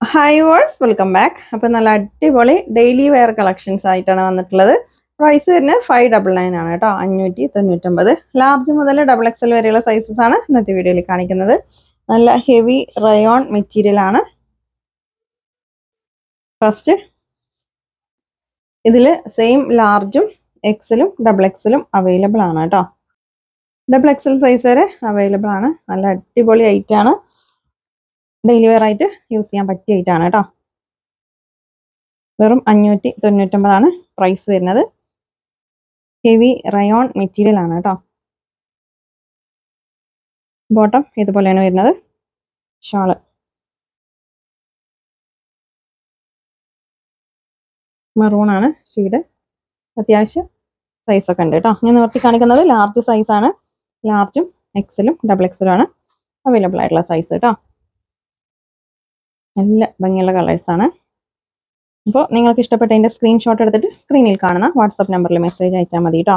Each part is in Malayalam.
Hi verse welcome back. അപ്പോൾ നല്ല അടിപൊളി ഡെയിലി വെയർ കളക്ഷൻസ് ആയിട്ടാണ് വന്നിട്ടുള്ളത്. പ്രൈസ് വരുന്നത് 599 ആണ് കേട്ടോ, 599. ലാർജ് മുതൽ ഡബിൾ എക്സൽ വരെയുള്ള സൈസസ് ആണ് ഇന്നത്തെ വീഡിയോയിൽ കാണിക്കുന്നത്. നല്ല ഹെവി റയോൺ മെറ്റീരിയൽ ആണ്. ഫസ്റ്റ് ഇതിൽ സെയിം ലാർജും എക്സലും ഡബിൾ എക്സലും അവൈലബിൾ ആണ് കേട്ടോ. ഡബിൾ എക്സൽ സൈസ് വരെ അവൈലബിൾ ആണ്. നല്ല അടിപൊളി ഐറ്റാണ്, ഡെയിലി വെയർ ആയിട്ട് യൂസ് ചെയ്യാൻ പറ്റിയ ഐറ്റാണ് കേട്ടോ. വെറും 599 പ്രൈസ് വരുന്നത്. ഹെവി റയോൺ മെറ്റീരിയൽ ആണ് കേട്ടോ. ബോട്ടം ഇതുപോലെയാണ് വരുന്നത്. ഷാള് മറൂൺ ആണ് ഷീഡ്. അത്യാവശ്യം സൈസൊക്കെ ഉണ്ട് കേട്ടോ. ഞാൻ നിർത്തി കാണിക്കുന്നത് ലാർജ് സൈസാണ്. ലാർജും എക്സലും ഡബിൾ എക്സലും ആണ് അവൈലബിൾ ആയിട്ടുള്ള സൈസ് കേട്ടോ. നല്ല ഭംഗിയുള്ള കളേഴ്സാണ്. അപ്പോൾ നിങ്ങൾക്ക് ഇഷ്ടപ്പെട്ടതിൻ്റെ സ്ക്രീൻഷോട്ട് എടുത്തിട്ട് സ്ക്രീനിൽ കാണുന്ന വാട്സപ്പ് നമ്പറിൽ മെസ്സേജ് അയച്ചാൽ മതി കേട്ടോ.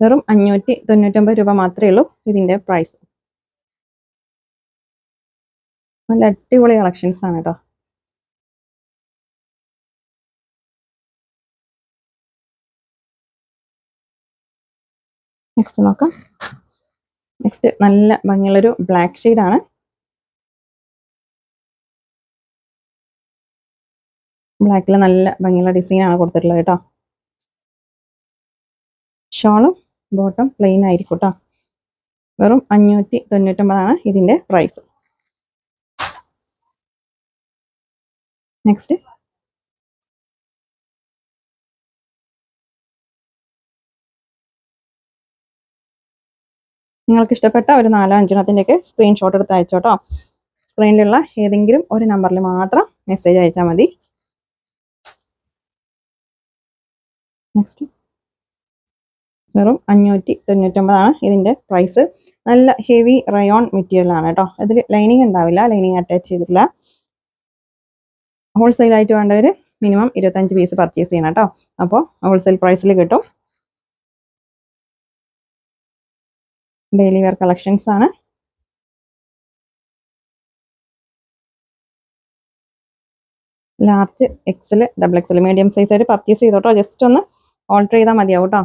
വെറും 599 രൂപ മാത്രമേ ഉള്ളൂ ഇതിൻ്റെ പ്രൈസ്. നല്ല അടിപൊളി കളക്ഷൻസ് ആണ് കേട്ടോ. നെക്സ്റ്റ് നോക്കാം. നെക്സ്റ്റ് നല്ല ഭംഗിയുള്ളൊരു ബ്ലാക്ക് ഷെയ്ഡാണ്. ബ്ലാക്കിൽ നല്ല ഭംഗിയുള്ള ഡിസൈനാണ് കൊടുത്തിട്ടുള്ളത് കേട്ടോ. ഷോളും ബോട്ടം പ്ലെയിൻ ആയിരിക്കും കേട്ടോ. വെറും 599 ഇതിൻ്റെ പ്രൈസ്. നെക്സ്റ്റ് നിങ്ങൾക്ക് ഇഷ്ടപ്പെട്ട ഒരു 4-5 സ്ക്രീൻഷോട്ട് എടുത്ത് അയച്ചോട്ടോ. സ്ക്രീനിലുള്ള ഏതെങ്കിലും ഒരു നമ്പറിൽ മാത്രം മെസ്സേജ് അയച്ചാൽ മതി. നെക്സ്റ്റ് വെറും 599 ഇതിൻ്റെ പ്രൈസ്. നല്ല ഹെവി റയോൺ മെറ്റീരിയൽ ആണ് കേട്ടോ. അതിൽ ലൈനിങ് ഉണ്ടാവില്ല, ലൈനിങ് അറ്റാച്ച് ചെയ്തിട്ടില്ല. ഹോൾസെയിലായിട്ട് വേണ്ടവർ മിനിമം 25 പീസ് പർച്ചേസ് ചെയ്യണം കേട്ടോ. അപ്പോൾ ഹോൾസെയിൽ പ്രൈസിൽ കിട്ടും. ഡെയിലി വെയർ കളക്ഷൻസ് ആണ്. Large XL double Excel medium size ആയിട്ട് പർച്ചേസ് ചെയ്തോട്ടോ. ജസ്റ്റ് ഒന്ന് ഓൾട്ടർ ചെയ്താൽ മതിയാവും കേട്ടോ.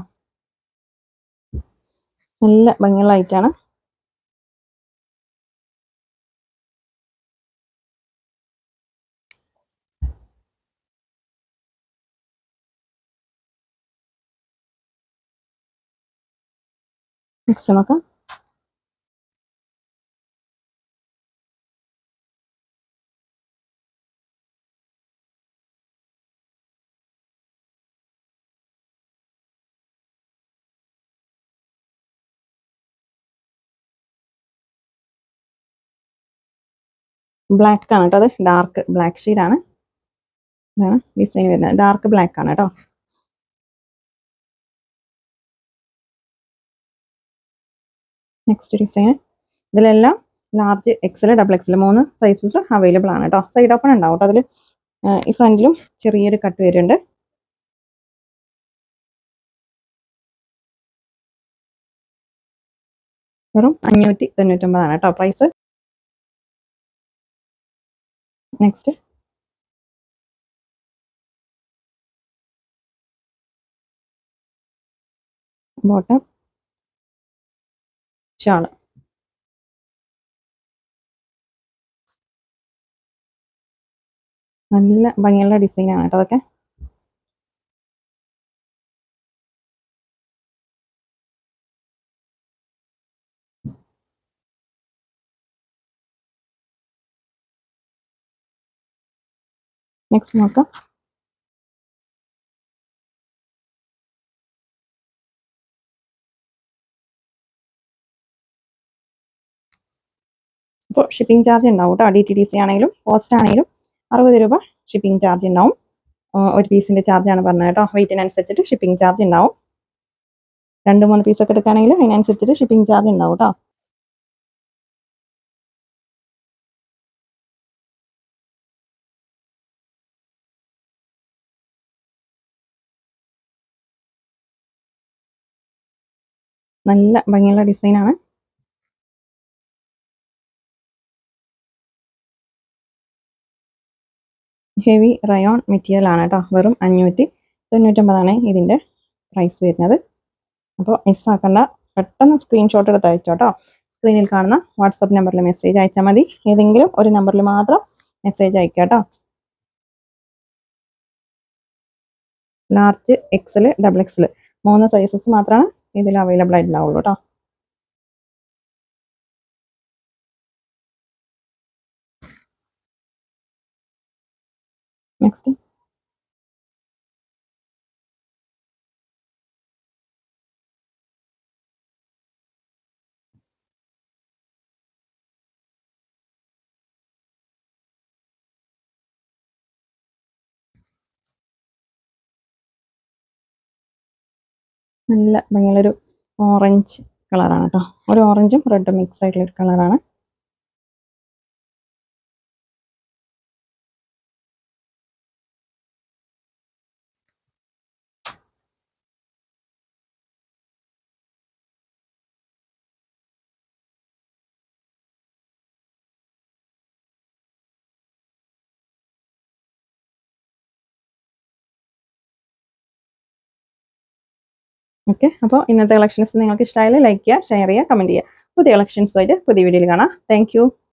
നല്ല ഭംഗിയുള്ള ഐറ്റാണ്. നെക്സ്റ്റ് നോക്കാം. ബ്ലാക്ക് ആണ് കേട്ടോ. അത് ഡാർക്ക് ബ്ലാക്ക് ഷെയ്ഡാണ്. ഇതാണ് ഡിസൈൻ വരുന്നത്. ഡാർക്ക് ബ്ലാക്ക് ആണ് കേട്ടോ. Next design. ഇതിലെല്ലാം large XL double XL 3 sizes available ആണ് കേട്ടോ. സൈഡ് ഓപ്പൺ ഉണ്ടാവും കേട്ടോ. അതിൽ ഈ ഫ്രണ്ടിലും ചെറിയൊരു കട്ട് വരുന്നുണ്ട്. വെറും 599 കേട്ടോ പ്രൈസ്. Next bottom shawl. നല്ല ഭംഗിയുള്ള ഡിസൈനാണ് കേട്ടോ അതൊക്കെ. നെക്സ്റ്റ് നോക്കാം. അപ്പോൾ ഷിപ്പിംഗ് ചാർജ് ഉണ്ടാവും കേട്ടോ. DTDC ആണെങ്കിലും പോസ്റ്റ് ആണെങ്കിലും 60 രൂപ ഷിപ്പിംഗ് ചാർജ് ഉണ്ടാവും. ഒരു പീസിൻ്റെ ചാർജാണ് പറഞ്ഞത് കേട്ടോ. വെയിറ്റിനനുസരിച്ചിട്ട് ഷിപ്പിംഗ് ചാർജ് ഉണ്ടാവും. 2-3 പീസൊക്കെ എടുക്കുകയാണെങ്കിൽ അതിനനുസരിച്ചിട്ട് ഷിപ്പിംഗ് ചാർജ് ഉണ്ടാവും കേട്ടോ. നല്ല ഭംഗിയുള്ള ഡിസൈനാണ്. ഹെവി റയോൺ മെറ്റീരിയൽ ആണ് കേട്ടോ. വെറും 599 ഇതിൻ്റെ പ്രൈസ് വരുന്നത്. അപ്പോൾ മിസ്സാക്കണ്ട, പെട്ടെന്ന് സ്ക്രീൻഷോട്ട് എടുത്ത് അയച്ചോ കേട്ടോ. സ്ക്രീനിൽ കാണുന്ന വാട്സപ്പ് നമ്പറിൽ മെസ്സേജ് അയച്ചാൽ മതി. ഏതെങ്കിലും ഒരു നമ്പറിൽ മാത്രം മെസ്സേജ് അയക്കുക കേട്ടോ. Large, XL, double XL 3 sizes മാത്രമാണ് ഇതിൽ അവൈലബിൾ ആയിട്ടുണ്ടാവുള്ളൂ കേട്ടോ. നെക്സ്റ്റ് നല്ല ഭയങ്കര ഓറഞ്ച് കളറാണ് കേട്ടോ. ഒരു ഓറഞ്ചും റെഡും മിക്സ് ആയിട്ടുള്ള ഒരു കളറാണ്. ഓക്കെ, അപ്പോൾ ഇന്നത്തെ കളക്ഷൻസ് നിങ്ങൾക്ക് ഇഷ്ടമായാലും ലൈക്ക് ചെയ്യുക, ഷെയർ ചെയ്യുക, കമൻറ്റ് ചെയ്യുക. പുതിയ കളക്ഷൻസുമായിട്ട് പുതിയ വീഡിയോയിൽ കാണാം. താങ്ക്